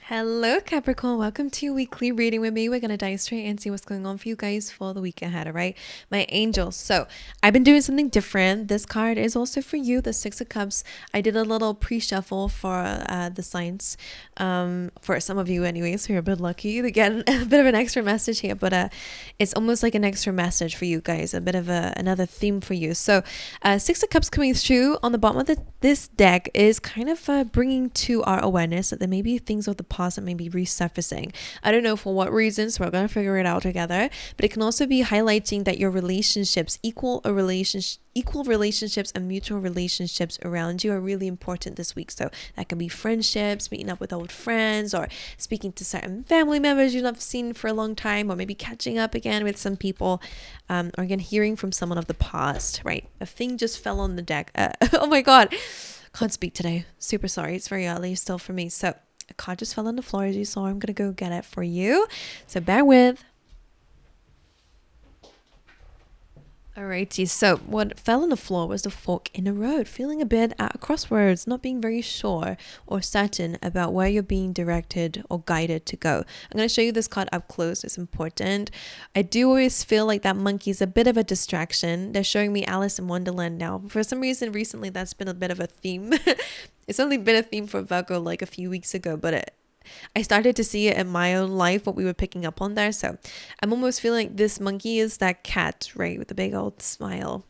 Hello Capricorn, welcome to your weekly reading with me. We're going to dive straight and see what's going on for you guys for the week ahead, all right? My angels. So I've been doing something different. This card is also for you, the Six of Cups. I did a little pre-shuffle for the signs, for some of you anyways, who are a bit lucky to get a bit of an extra message here, but it's almost like an extra message for you guys, a bit of another theme for you. So Six of Cups coming through on the bottom of this deck is kind of bringing to our awareness that there may be things of the past that may be resurfacing. I don't know for what reasons, we're going to figure it out together, but it can also be highlighting that your relationships, equal relationships and mutual relationships around you are really important this week. So that can be friendships, meeting up with old friends, or speaking to certain family members you've not seen for a long time, or maybe catching up again with some people, or again hearing from someone of the past, right? A thing just fell on the deck. Oh my god, can't speak today, super sorry, it's very early still for me. So a card just fell on the floor as you saw. I'm gonna go get it for you, so bear with. Alrighty, so what fell on the floor was the fork in the road, feeling a bit at a crossroads, not being very sure or certain about where you're being directed or guided to go. I'm going to show you this card up close, it's important. I do always feel like that monkey is a bit of a distraction. They're showing me Alice in Wonderland now. For some reason recently that's been a bit of a theme. It's only been a theme for Virgo like a few weeks ago, but I started to see it in my own life, what we were picking up on there. So I'm almost feeling like this monkey is that cat, right, with the big old smile.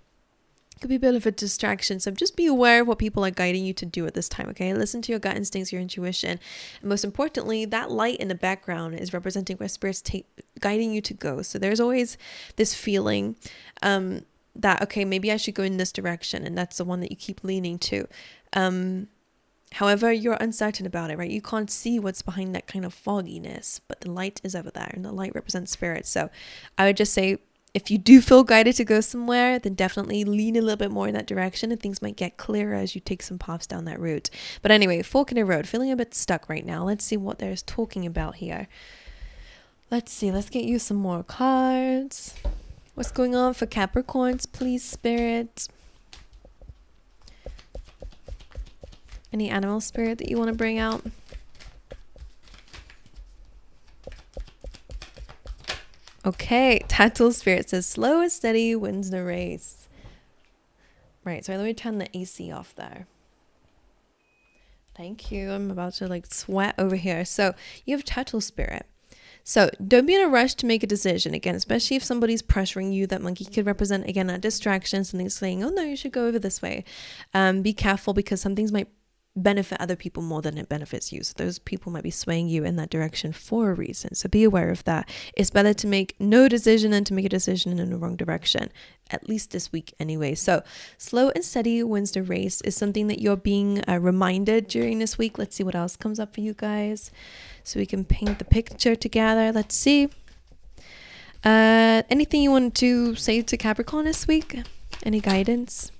Could be a bit of a distraction. So just be aware of what people are guiding you to do at this time, okay? Listen to your gut instincts, your intuition. And most importantly, that light in the background is representing where spirit's guiding you to go. So there's always this feeling that, okay, maybe I should go in this direction. And that's the one that you keep leaning to. However, you're uncertain about it, right? You can't see what's behind that kind of fogginess, but the light is over there and the light represents spirit. So I would just say, if you do feel guided to go somewhere, then definitely lean a little bit more in that direction and things might get clearer as you take some paths down that route. But anyway, fork in the road, feeling a bit stuck right now. Let's see what there's talking about here. Let's see, let's get you some more cards. What's going on for Capricorns, please, spirit? Any animal spirit that you want to bring out? Okay, tactile spirit says slow and steady wins the race. Right, so let me turn the AC off there. Thank you. I'm about to like sweat over here. So you have tactile spirit. So don't be in a rush to make a decision again, especially if somebody's pressuring you. That monkey could represent again a distraction, something saying, oh no, you should go over this way. Be careful because some things might benefit other people more than it benefits you. So those people might be swaying you in that direction for a reason. So be aware of that. It's better to make no decision than to make a decision in the wrong direction, at least this week anyway. So slow and steady wins the race is something that you're being reminded during this week. Let's see what else comes up for you guys so we can paint the picture together. Let's see. Anything you want to say to Capricorn this week? Any guidance?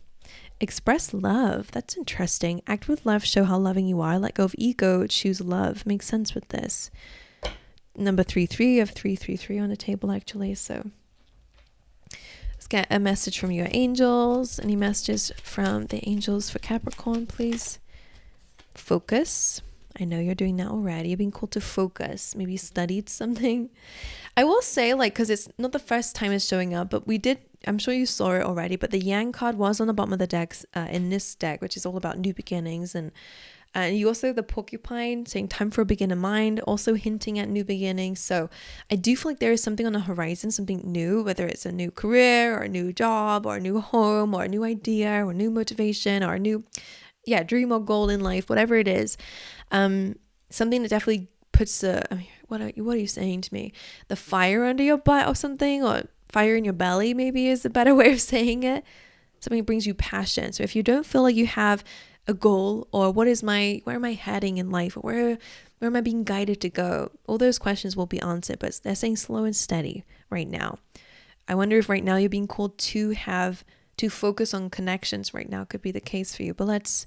Express love. That's interesting. Act with love. Show how loving you are. Let go of ego. Choose love. Makes sense with this. Number 3-3 of 3-3-3 on the table actually. So let's get a message from your angels. Any messages from the angels for Capricorn, please? Focus. I know you're doing that already. You're being called to focus. Maybe you studied something. I will say, like, because it's not the first time it's showing up, but we did, I'm sure you saw it already, but the Yang card was on the bottom of the decks in this deck, which is all about new beginnings. And you also have the porcupine saying time for a beginner mind, also hinting at new beginnings. So I do feel like there is something on the horizon, something new, whether it's a new career or a new job or a new home or a new idea or new motivation or a new dream or goal in life, whatever it is. Something that definitely puts what are you saying to me? The fire under your butt or something, or fire in your belly maybe is a better way of saying it. Something that brings you passion. So if you don't feel like you have a goal, or where am I heading in life, or where am I being guided to go, all those questions will be answered, but they're saying slow and steady right now. I wonder if right now you're being called to focus on connections right now. Could be the case for you, but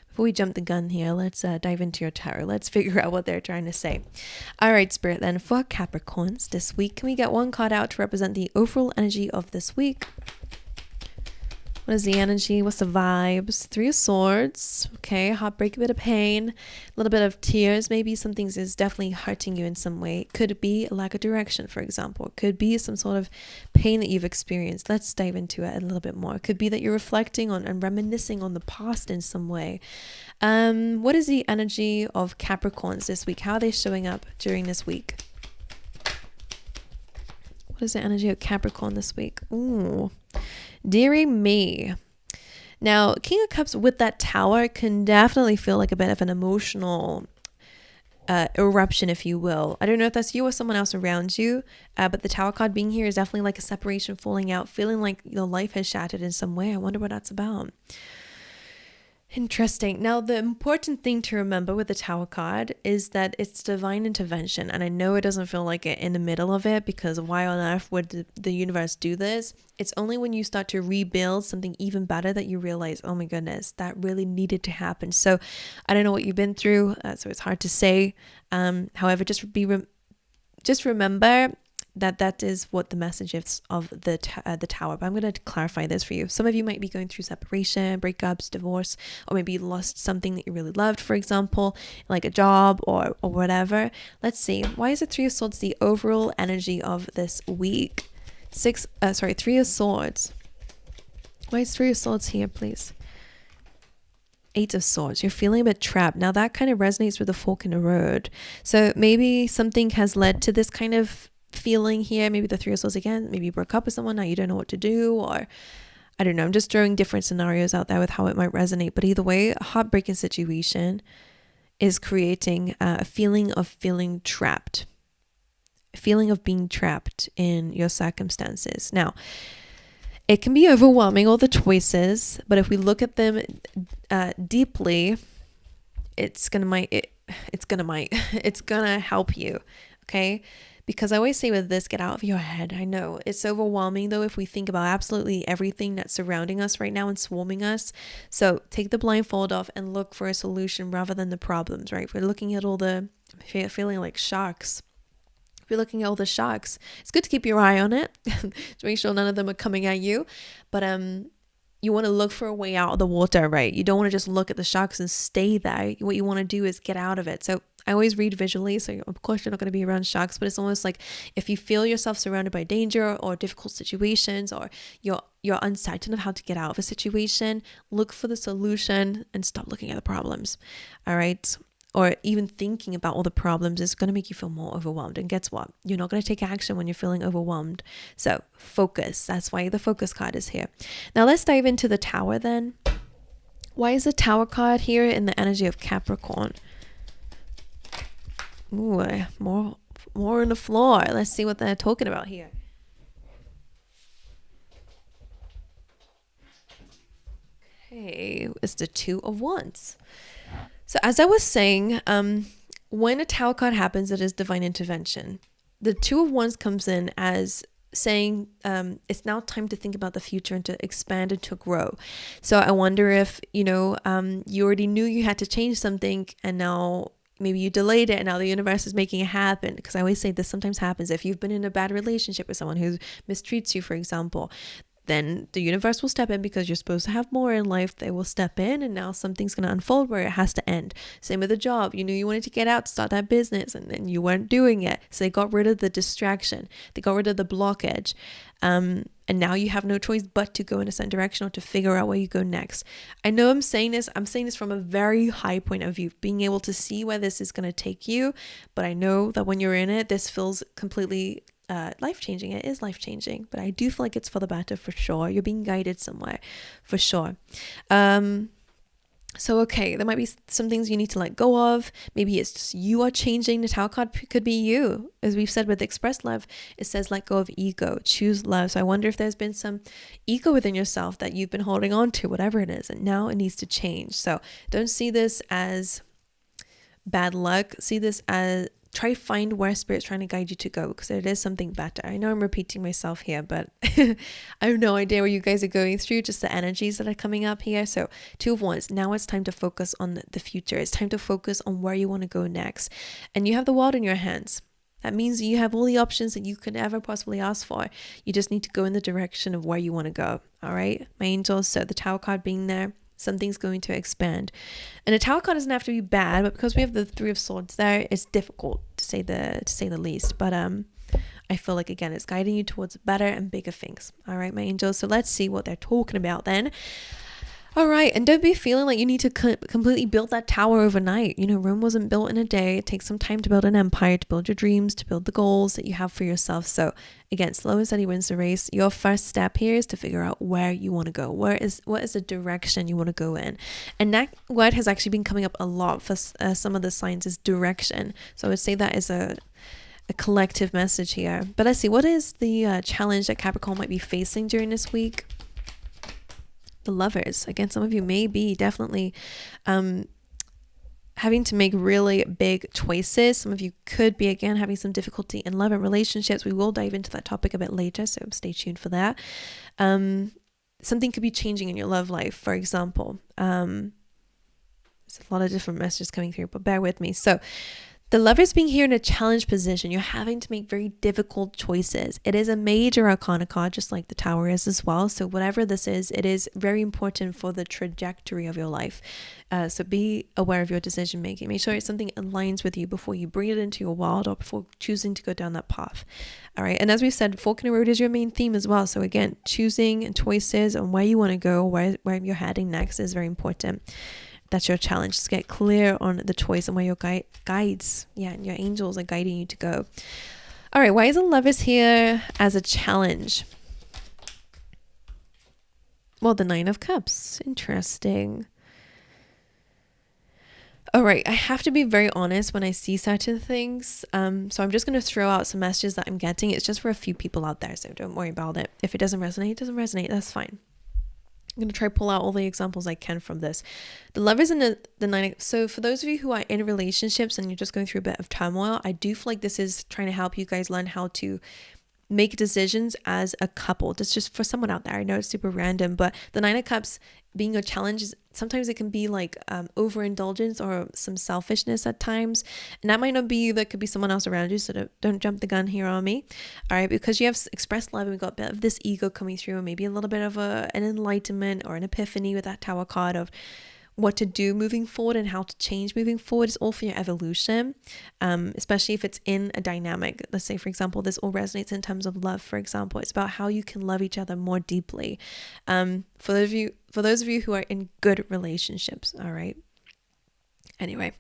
before we jump the gun here, let's dive into your tarot. Let's figure out what they're trying to say. All right, Spirit, then for Capricorns this week, can we get one card out to represent the overall energy of this week? What is the energy? What's the vibes? Three of Swords. Okay, heartbreak, a bit of pain, a little bit of tears. Maybe something is definitely hurting you in some way. It could be a lack of direction, for example. It could be some sort of pain that you've experienced. Let's dive into it a little bit more. It could be that you're reflecting on and reminiscing on the past in some way. What is the energy of Capricorns this week? How are they showing up during this week? What is the energy of Capricorn this week? Ooh. Dearie me. Now, King of Cups with that Tower can definitely feel like a bit of an emotional eruption, if you will. I don't know if that's you or someone else around you, but the Tower card being here is definitely like a separation, falling out, feeling like your life has shattered in some way. I wonder what that's about. Interesting. Now, the important thing to remember with the Tower card is that it's divine intervention. And I know it doesn't feel like it in the middle of it, because why on earth would the universe do this? It's only when you start to rebuild something even better that you realize, oh my goodness, that really needed to happen. So I don't know what you've been through, so it's hard to say. However, just remember that is what the message is of the Tower. But I'm going to clarify this for you. Some of you might be going through separation, breakups, divorce, or maybe you lost something that you really loved, for example, like a job or whatever. Let's see. Why is the Three of Swords the overall energy of this week? Three of Swords. Why is Three of Swords here, please? Eight of Swords. You're feeling a bit trapped. Now that kind of resonates with the fork in the road. So maybe something has led to this kind of feeling here. Maybe the Three of Swords again. Maybe you broke up with someone, now you don't know what to do, or I don't know. I'm just throwing different scenarios out there with how it might resonate. But either way, a heartbreaking situation is creating a feeling of feeling trapped, a feeling of being trapped in your circumstances. Now, it can be overwhelming, all the choices, but if we look at them deeply, it's gonna help you. Okay. Because I always say with this, get out of your head. I know it's overwhelming though if we think about absolutely everything that's surrounding us right now and swarming us. So take the blindfold off and look for a solution rather than the problems, right? If we're looking at all the feeling like sharks. If you're looking at all the sharks, it's good to keep your eye on it to make sure none of them are coming at you. But you want to look for a way out of the water, right? You don't want to just look at the sharks and stay there. What you want to do is get out of it. So I always read visually, so of course you're not going to be around sharks, but it's almost like if you feel yourself surrounded by danger or difficult situations, or you're uncertain of how to get out of a situation, look for the solution and stop looking at the problems. All right. Or even thinking about all the problems is going to make you feel more overwhelmed. And guess what? You're not going to take action when you're feeling overwhelmed. So focus. That's why the focus card is here. Now let's dive into the Tower then. Why is the Tower card here in the energy of Capricorn? Ooh, more on the floor. Let's see what they're talking about here. Okay, it's the Two of Wands. So as I was saying, when a Tower card happens, it is divine intervention. The Two of Wands comes in as saying it's now time to think about the future and to expand and to grow. So I wonder if, you already knew you had to change something and now maybe you delayed it and now the universe is making it happen. Because I always say this sometimes happens. If you've been in a bad relationship with someone who mistreats you, for example, then the universe will step in because you're supposed to have more in life. They will step in and now something's going to unfold where it has to end. Same with a job. You knew you wanted to get out, start that business, and then you weren't doing it. So they got rid of the distraction. They got rid of the blockage. And now you have no choice but to go in a certain direction or to figure out where you go next. I know I'm saying this from a very high point of view, being able to see where this is going to take you. But I know that when you're in it, this feels completely life-changing. It is life-changing, but I do feel like it's for the better for sure. You're being guided somewhere for sure. So okay, there might be some things you need to let go of. Maybe it's just you are changing. The Tower card could be you. As we've said with Express Love, it says let go of ego, choose love. So I wonder if there's been some ego within yourself that you've been holding on to, whatever it is, and now it needs to change. So don't see this as bad luck. See this as try to find where Spirit's trying to guide you to go, because it is something better. I know I'm repeating myself here, but I have no idea what you guys are going through, just the energies that are coming up here. So Two of Wands, now it's time to focus on the future. It's time to focus on where you want to go next. And you have the world in your hands. That means you have all the options that you could ever possibly ask for. You just need to go in the direction of where you want to go. All right, my angels. So the Tower card being there, something's going to expand. And the Tower card doesn't have to be bad, but because we have the Three of Swords there, it's difficult to say the least. But I feel like, again, it's guiding you towards better and bigger things. All right, my angels. So let's see what they're talking about then. All right, and don't be feeling like you need to completely build that tower overnight. You know, Rome wasn't built in a day. It takes some time to build an empire, to build your dreams, to build the goals that you have for yourself. So again, slow and steady wins the race. Your first step here is to figure out where you want to go. What is the direction you want to go in? And that word has actually been coming up a lot for some of the signs, is direction. So I would say that is a collective message here. But let's see, what is the challenge that Capricorn might be facing during this week? The Lovers. Again, some of you may be definitely having to make really big choices. Some of you could be, again, having some difficulty in love and relationships. We will dive into that topic a bit later, so stay tuned for that. Something could be changing in your love life, for example. There's a lot of different messages coming through, but bear with me. So the Lovers being here in a challenge position, you're having to make very difficult choices. It is a major arcana card, just like the Tower is as well. So whatever this is, it is very important for the trajectory of your life. So be aware of your decision making. Make sure it's something that aligns with you before you bring it into your world or before choosing to go down that path. All right. And as we've said, fork in the road is your main theme as well. So again, choosing and choices on where you want to go, where you're heading next is very important. That's your challenge. Just get clear on the choice and where your guides, and your angels are guiding you to go. All right, why is the Lovers here as a challenge? Well, the Nine of Cups. Interesting. All right, I have to be very honest when I see certain things. So I'm just going to throw out some messages that I'm getting. It's just for a few people out there, so don't worry about it. If it doesn't resonate, it doesn't resonate. That's fine. I'm going to try to pull out all the examples I can from this. The Lovers and the Nine. So for those of you who are in relationships and you're just going through a bit of turmoil, I do feel like this is trying to help you guys learn how to make decisions as a couple. That's just for someone out there. I know it's super random, but the Nine of Cups being a challenge, sometimes it can be like overindulgence or some selfishness at times. And that might not be you, that could be someone else around you. So don't jump the gun here on me. All right, because you have expressed love and we've got a bit of this ego coming through, and maybe a little bit of an enlightenment or an epiphany with that Tower card of what to do moving forward and how to change moving forward. Is all for your evolution, especially if it's in a dynamic. Let's say, for example, this all resonates in terms of love, for example. It's about how you can love each other more deeply. For those of you who are in good relationships. All right. Anyway,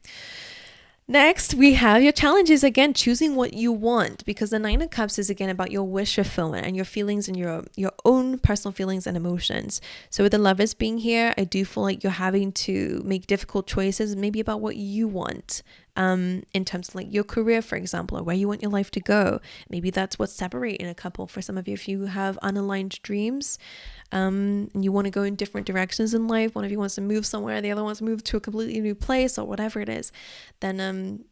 next we have your challenges. Again, choosing what you want, because the Nine of Cups is again about your wish fulfillment and your feelings and your own personal feelings and emotions. So with the Lovers being here, I do feel like you're having to make difficult choices, maybe about what you want, in terms of like your career, for example, or where you want your life to go. Maybe that's what's separating a couple. For some of you, if you have unaligned dreams, and you want to go in different directions in life, one of you wants to move somewhere, the other wants to move to a completely new place or whatever it is, then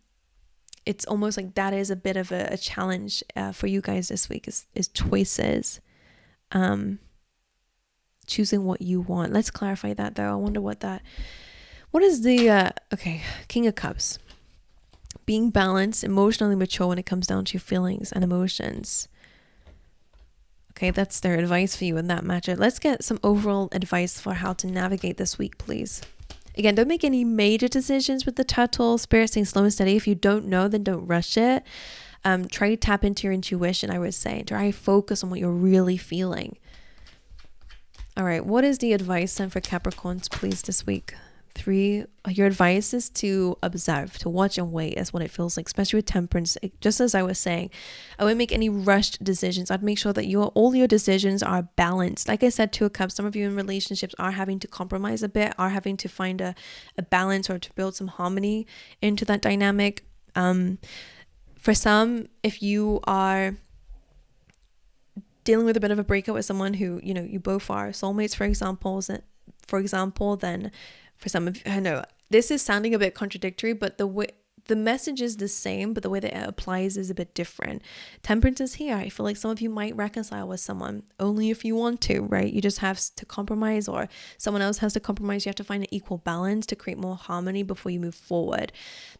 it's almost like that is a bit of a challenge for you guys this week, is choices, choosing what you want. Let's clarify that though. I wonder what is the King of Cups. Being balanced, emotionally mature when it comes down to your feelings and emotions. Okay, that's their advice for you in that matchup. Let's get some overall advice for how to navigate this week, please. Again, don't make any major decisions with the turtle. Spirit saying slow and steady. If you don't know, then don't rush it. Try to tap into your intuition, I would say. Try to focus on what you're really feeling. All right, what is the advice then for Capricorns, please, this week? 3, your advice is to observe, to watch and wait, is what it feels like, especially with Temperance. Just as I was saying, I wouldn't make any rushed decisions. I'd make sure that all your decisions are balanced. Like I said, 2 of Cups, some of you in relationships are having to compromise a bit, are having to find a balance or to build some harmony into that dynamic. For some, if you are dealing with a bit of a breakup with someone who, you both are soulmates, for example, then for some of you, I know this is sounding a bit contradictory, but the message is the same, but the way that it applies is a bit different. Temperance is here. I feel like some of you might reconcile with someone only if you want to, right? You just have to compromise, or someone else has to compromise. You have to find an equal balance to create more harmony before you move forward.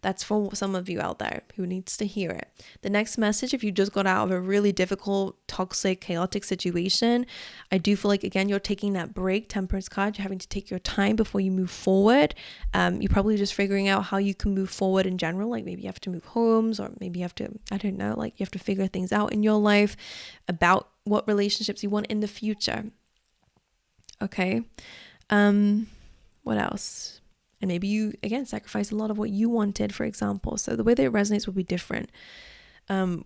That's for some of you out there who needs to hear it. The next message, if you just got out of a really difficult, toxic, chaotic situation, I do feel like, again, you're taking that break. Temperance card, you're having to take your time before you move forward. You're probably just figuring out how you can move forward in general. Like maybe you have to move homes, or maybe you have to, I don't know, like you have to figure things out in your life about what relationships you want in the future. Okay. What else? And maybe you, again, sacrifice a lot of what you wanted, for example. So the way that it resonates will be different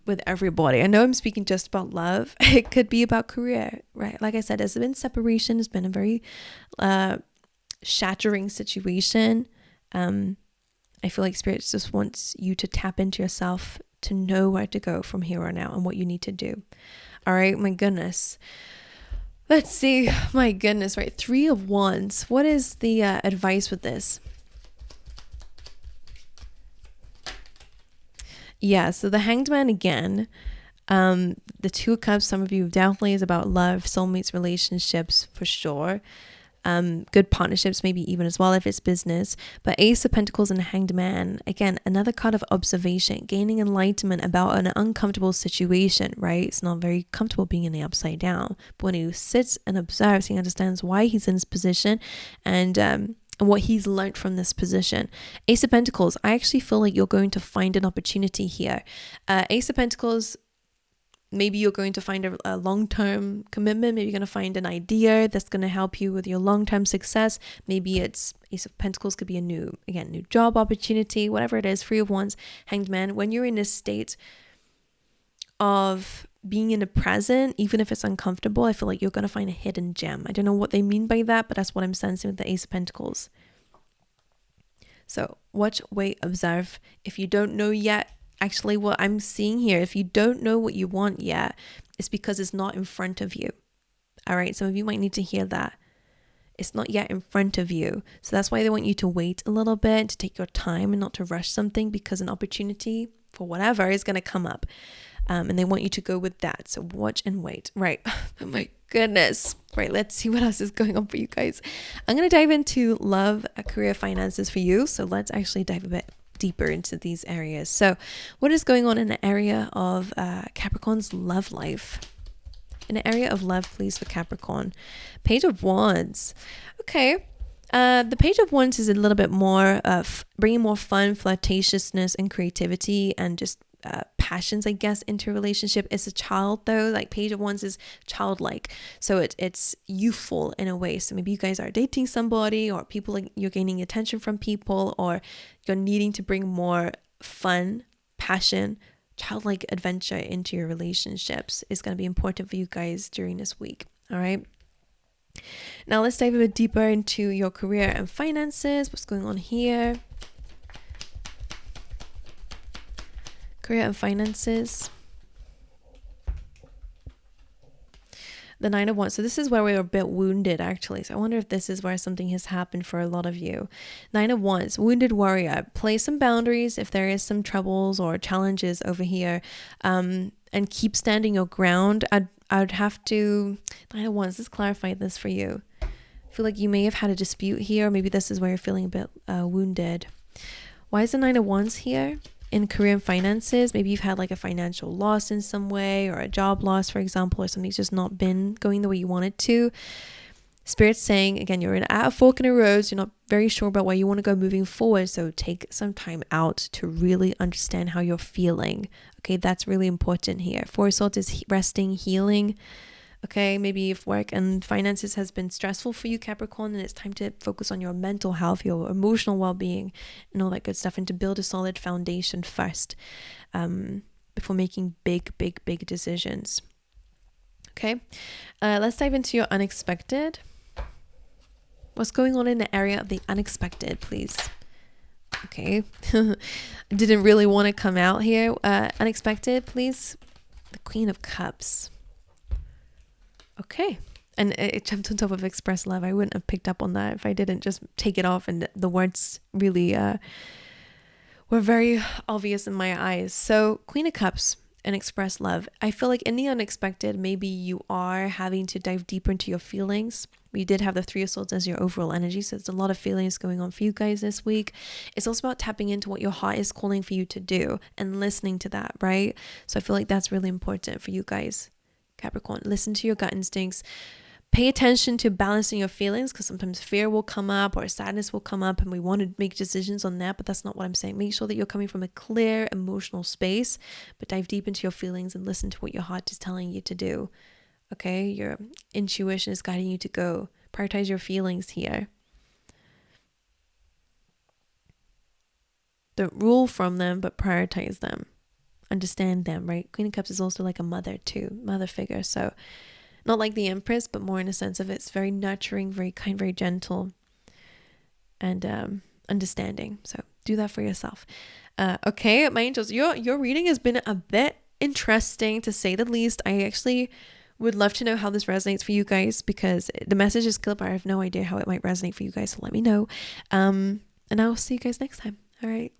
with everybody. I know I'm speaking just about love. It could be about career, right? Like I said, there's been separation. It's been a very shattering situation. I feel like Spirit just wants you to tap into yourself to know where to go from here on out and what you need to do. All right, my goodness. Let's see. My goodness, right? 3 of Wands. What is the advice with this? Yeah, so the Hanged Man again. The 2 of Cups, some of you definitely is about love, soulmates, relationships for sure. Good partnerships maybe even as well if it's business. But Ace of Pentacles and Hanged Man, again, another card of observation, gaining enlightenment about an uncomfortable situation, right? It's not very comfortable being in the upside down, but when he sits and observes, he understands why he's in this position and what he's learned from this position. Ace of Pentacles, I actually feel like you're going to find an opportunity here. Ace of Pentacles, maybe you're going to find a long-term commitment. Maybe you're going to find an idea that's going to help you with your long-term success. Maybe it's Ace of Pentacles could be a new job opportunity, whatever it is. 3 of Wands, Hanged Man. When you're in a state of being in the present, even if it's uncomfortable, I feel like you're going to find a hidden gem. I don't know what they mean by that, but that's what I'm sensing with the Ace of Pentacles. So watch, wait, observe. If you don't know yet, actually what I'm seeing here, if you don't know what you want yet, it's because it's not in front of you. All right, some of you might need to hear that. It's not yet in front of you. So that's why they want you to wait a little bit, to take your time and not to rush something, because an opportunity for whatever is going to come up. And they want you to go with that. So watch and wait. Right. Oh my goodness. Right. Let's see what else is going on for you guys. I'm going to dive into love, career, finances for you. So let's actually dive a bit deeper into these areas. So what is going on in the area of Capricorn's love life? In the area of love, please, for Capricorn. Page of Wands. Okay. The Page of Wands is a little bit more of bringing more fun, flirtatiousness, and creativity, and just passions, I guess, into a relationship. It's a child though, like Page of Wands is childlike, so it's youthful in a way. So maybe you guys are dating somebody, or people, like you're gaining attention from people, or you're needing to bring more fun, passion, childlike adventure into your relationships. Is going to be important for you guys during this week. All right, now let's dive a bit deeper into your career and finances. What's going on here? Career and finances. The 9 of Wands. So this is where we're a bit wounded, actually. So I wonder if this is where something has happened for a lot of you. 9 of Wands, wounded warrior. Place some boundaries if there is some troubles or challenges over here, and keep standing your ground. I'd have to, 9 of Wands, let's clarify this for you. I feel like you may have had a dispute here, or maybe this is where you're feeling a bit wounded. Why is the 9 of Wands here? In career and finances, maybe you've had like a financial loss in some way, or a job loss, for example, or something's just not been going the way you want it to. Spirit's saying, again, you're at a fork in the road. You're not very sure about where you want to go moving forward. So take some time out to really understand how you're feeling. Okay, that's really important here. 4 of Swords is resting, healing. Okay, maybe if work and finances has been stressful for you, Capricorn, then it's time to focus on your mental health, your emotional well-being, and all that good stuff, and to build a solid foundation first, before making big decisions. Okay, let's dive into your unexpected. What's going on in the area of the unexpected, please? Okay, didn't really want to come out here. Unexpected, please. The Queen of Cups. Okay, and it jumped on top of express love. I wouldn't have picked up on that if I didn't just take it off, and the words really were were very obvious in my eyes. So Queen of Cups and express love. I feel like in the unexpected, maybe you are having to dive deeper into your feelings. We did have the Three of Swords as your overall energy, so it's a lot of feelings going on for you guys this week. It's also about tapping into what your heart is calling for you to do and listening to that, right? So I feel like that's really important for you guys, Capricorn. Listen to your gut instincts. Pay attention to balancing your feelings, because sometimes fear will come up or sadness will come up and we want to make decisions on that, but that's not what I'm saying. Make sure that you're coming from a clear emotional space, but dive deep into your feelings and listen to what your heart is telling you to do. Okay, your intuition is guiding you to go. Prioritize your feelings here. Don't rule from them, but prioritize them. Understand them, right? Queen of Cups is also like a mother too, mother figure. So not like the Empress, but more in a sense of it's very nurturing, very kind, very gentle, and understanding. So do that for yourself. Okay, my angels, your reading has been a bit interesting to say the least. I actually would love to know how this resonates for you guys, because the message is clear, but I have no idea how it might resonate for you guys. So let me know. And I'll see you guys next time. All right.